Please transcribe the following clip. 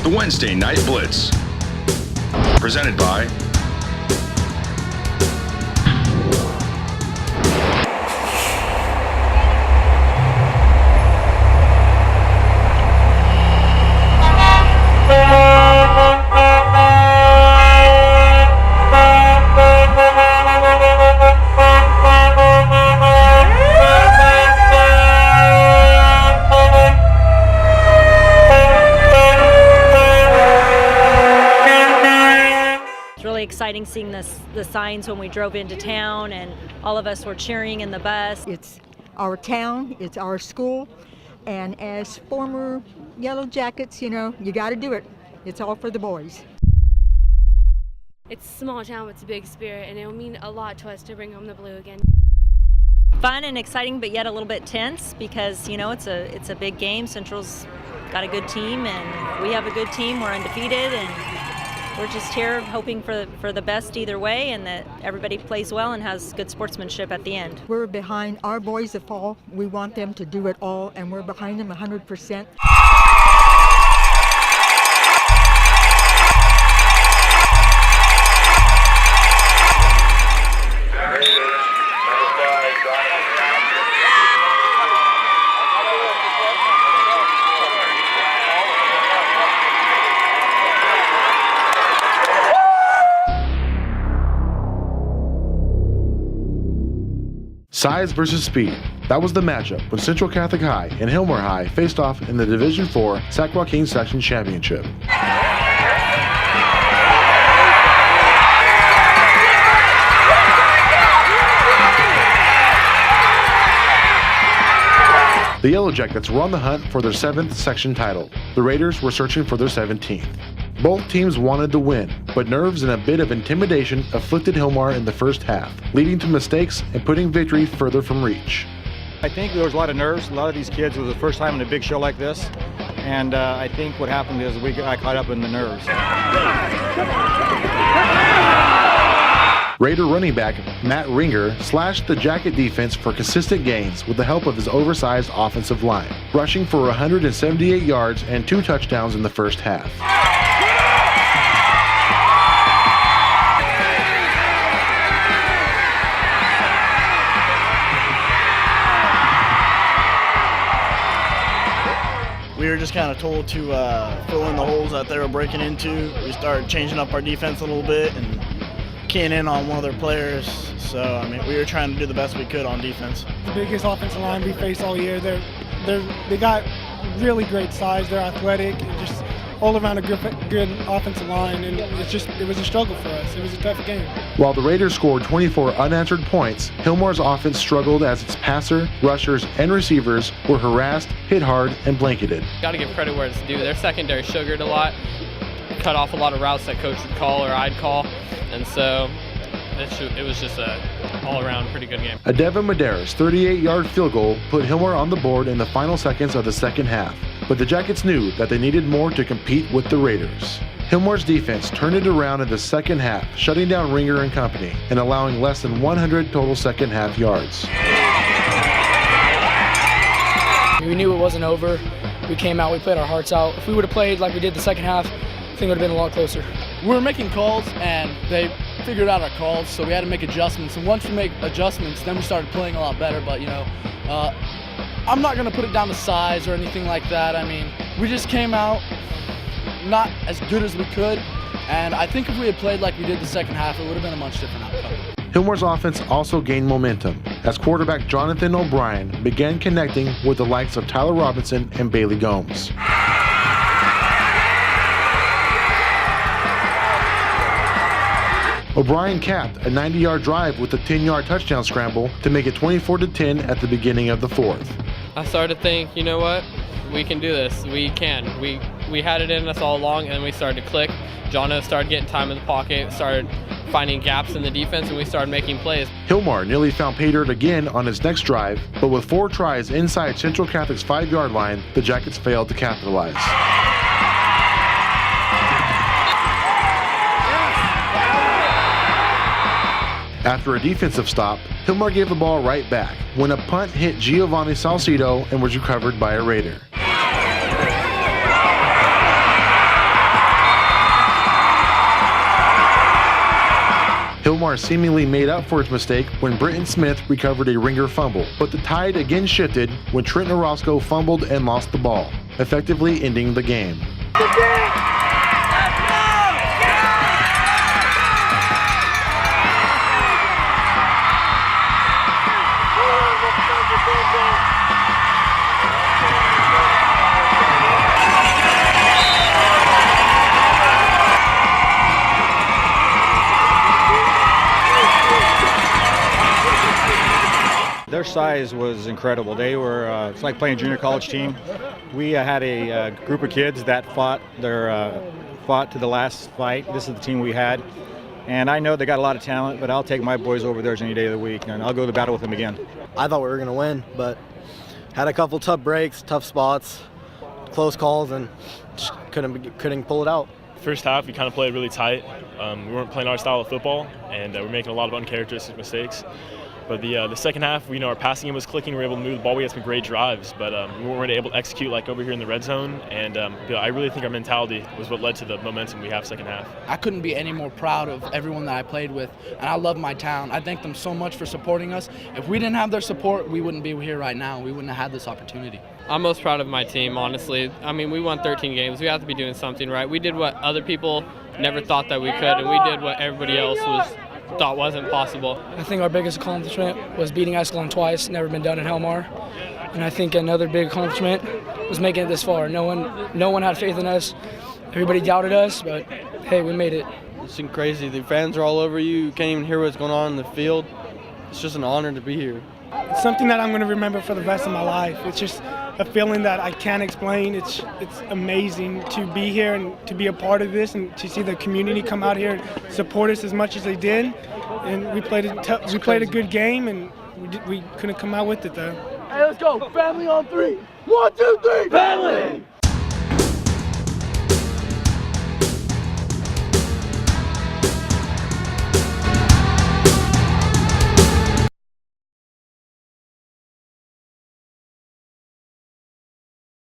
the Wednesday Night Blitz. Presented by exciting seeing the signs when we drove into town, and all of us were cheering in the bus. It's our town, it's our school, and as former Yellowjackets, you know, you got to do it. It's all for the boys. It's a small town, it's a big spirit, and it will mean a lot to us to bring home the blue again. Fun and exciting, but yet a little bit tense because, you know, it's a big game. Central's got a good team, and we have a good team. We're undefeated, and we're just here hoping for the best either way, and that everybody plays well and has good sportsmanship at the end. We're behind our boys that fall. We want them to do it all, and we're behind them 100%. Size versus speed. That was the matchup when Central Catholic High and Hilmar High faced off in the Division IV Sac-Joaquin Section Championship. The Yellowjackets were on the hunt for their 7th section title. The Raiders were searching for their 17th. Both teams wanted to win, but nerves and a bit of intimidation afflicted Hilmar in the first half, leading to mistakes and putting victory further from reach. I think there was a lot of nerves. A lot of these kids, it was the first time in a big show like this, and I think what happened is we got caught up in the nerves. Raider running back Matt Ringer slashed the Jacket defense for consistent gains with the help of his oversized offensive line, rushing for 178 yards and 2 touchdowns in the first half. We were just kind of told to fill in the holes that they were breaking into. We started changing up our defense a little bit and keying in on one of their players. So, I mean, we were trying to do the best we could on defense. The biggest offensive line we faced all year. They got really great size. They're athletic, and just all around a good offensive line, and it was a struggle for us. It was a tough game. While the Raiders scored 24 unanswered points, Hilmar's offense struggled as its passer, rushers, and receivers were harassed, hit hard, and blanketed. Got to give credit where it's due. Their secondary sugared a lot, cut off a lot of routes that coach would call or I'd call, and so it was just a all-around pretty good game. A Devin Medeiros 38-yard field goal put Hilmar on the board in the final seconds of the second half, but the Jackets knew that they needed more to compete with the Raiders. Hilmar's defense turned it around in the second half, shutting down Ringer and company and allowing less than 100 total second half yards. We knew it wasn't over. We came out, we played our hearts out. If we would have played like we did the second half, I think it would have been a lot closer. We were making calls, and they figured out our calls, so we had to make adjustments. And once we make adjustments, then we started playing a lot better. But, you know, I'm not going to put it down to size or anything like that. I mean, we just came out not as good as we could. And I think if we had played like we did the second half, it would have been a much different outcome. Hilmar's offense also gained momentum as quarterback Jonathan O'Brien began connecting with the likes of Tyler Robinson and Bailey Gomes. O'Brien capped a 90-yard drive with a 10-yard touchdown scramble to make it 24-10 at the beginning of the fourth. I started to think, you know what, we can do this. We can. We had it in us all along, and we started to click. Jono started getting time in the pocket, started finding gaps in the defense, and we started making plays. Hilmar nearly found pay dirt again on his next drive, but with 4 tries inside Central Catholic's 5-yard line, the Jackets failed to capitalize. After a defensive stop, Hilmar gave the ball right back when a punt hit Giovanni Salcido and was recovered by a Raider. Hilmar seemingly made up for its mistake when Britton Smith recovered a ringer fumble, but the tide again shifted when Trent Orozco fumbled and lost the ball, effectively ending the game. Their size was incredible. They were, it's like playing a junior college team. We had a group of kids that fought to the last fight. This is the team we had. And I know they got a lot of talent, but I'll take my boys over theirs any day of the week, and I'll go to battle with them again. I thought we were going to win, but had a couple tough breaks, tough spots, close calls, and just couldn't pull it out. First half, we kind of played really tight. We weren't playing our style of football, and we were making a lot of uncharacteristic mistakes. But the second half, our passing game was clicking. We were able to move the ball. We had some great drives, but we weren't able to execute like over here in the red zone. And I really think our mentality was what led to the momentum we have second half. I couldn't be any more proud of everyone that I played with, and I love my town. I thank them so much for supporting us. If we didn't have their support, we wouldn't be here right now. We wouldn't have had this opportunity. I'm most proud of my team, honestly. I mean, we won 13 games. We have to be doing something right. We did what other people never thought that we could, and we did what everybody else thought wasn't possible. I think our biggest accomplishment was beating Escalon twice, never been done in Hilmar. And I think another big accomplishment was making it this far. No one had faith in us. Everybody doubted us, but hey, we made it. It's crazy. The fans are all over you. You can't even hear what's going on in the field. It's just an honor to be here. It's something that I'm going to remember for the rest of my life. It's just a feeling that I can't explain. It's amazing to be here and to be a part of this and to see the community come out here and support us as much as they did. And we played a good game, and we couldn't come out with it though. Hey, let's go. Family on three. 1, 2, 3. Family.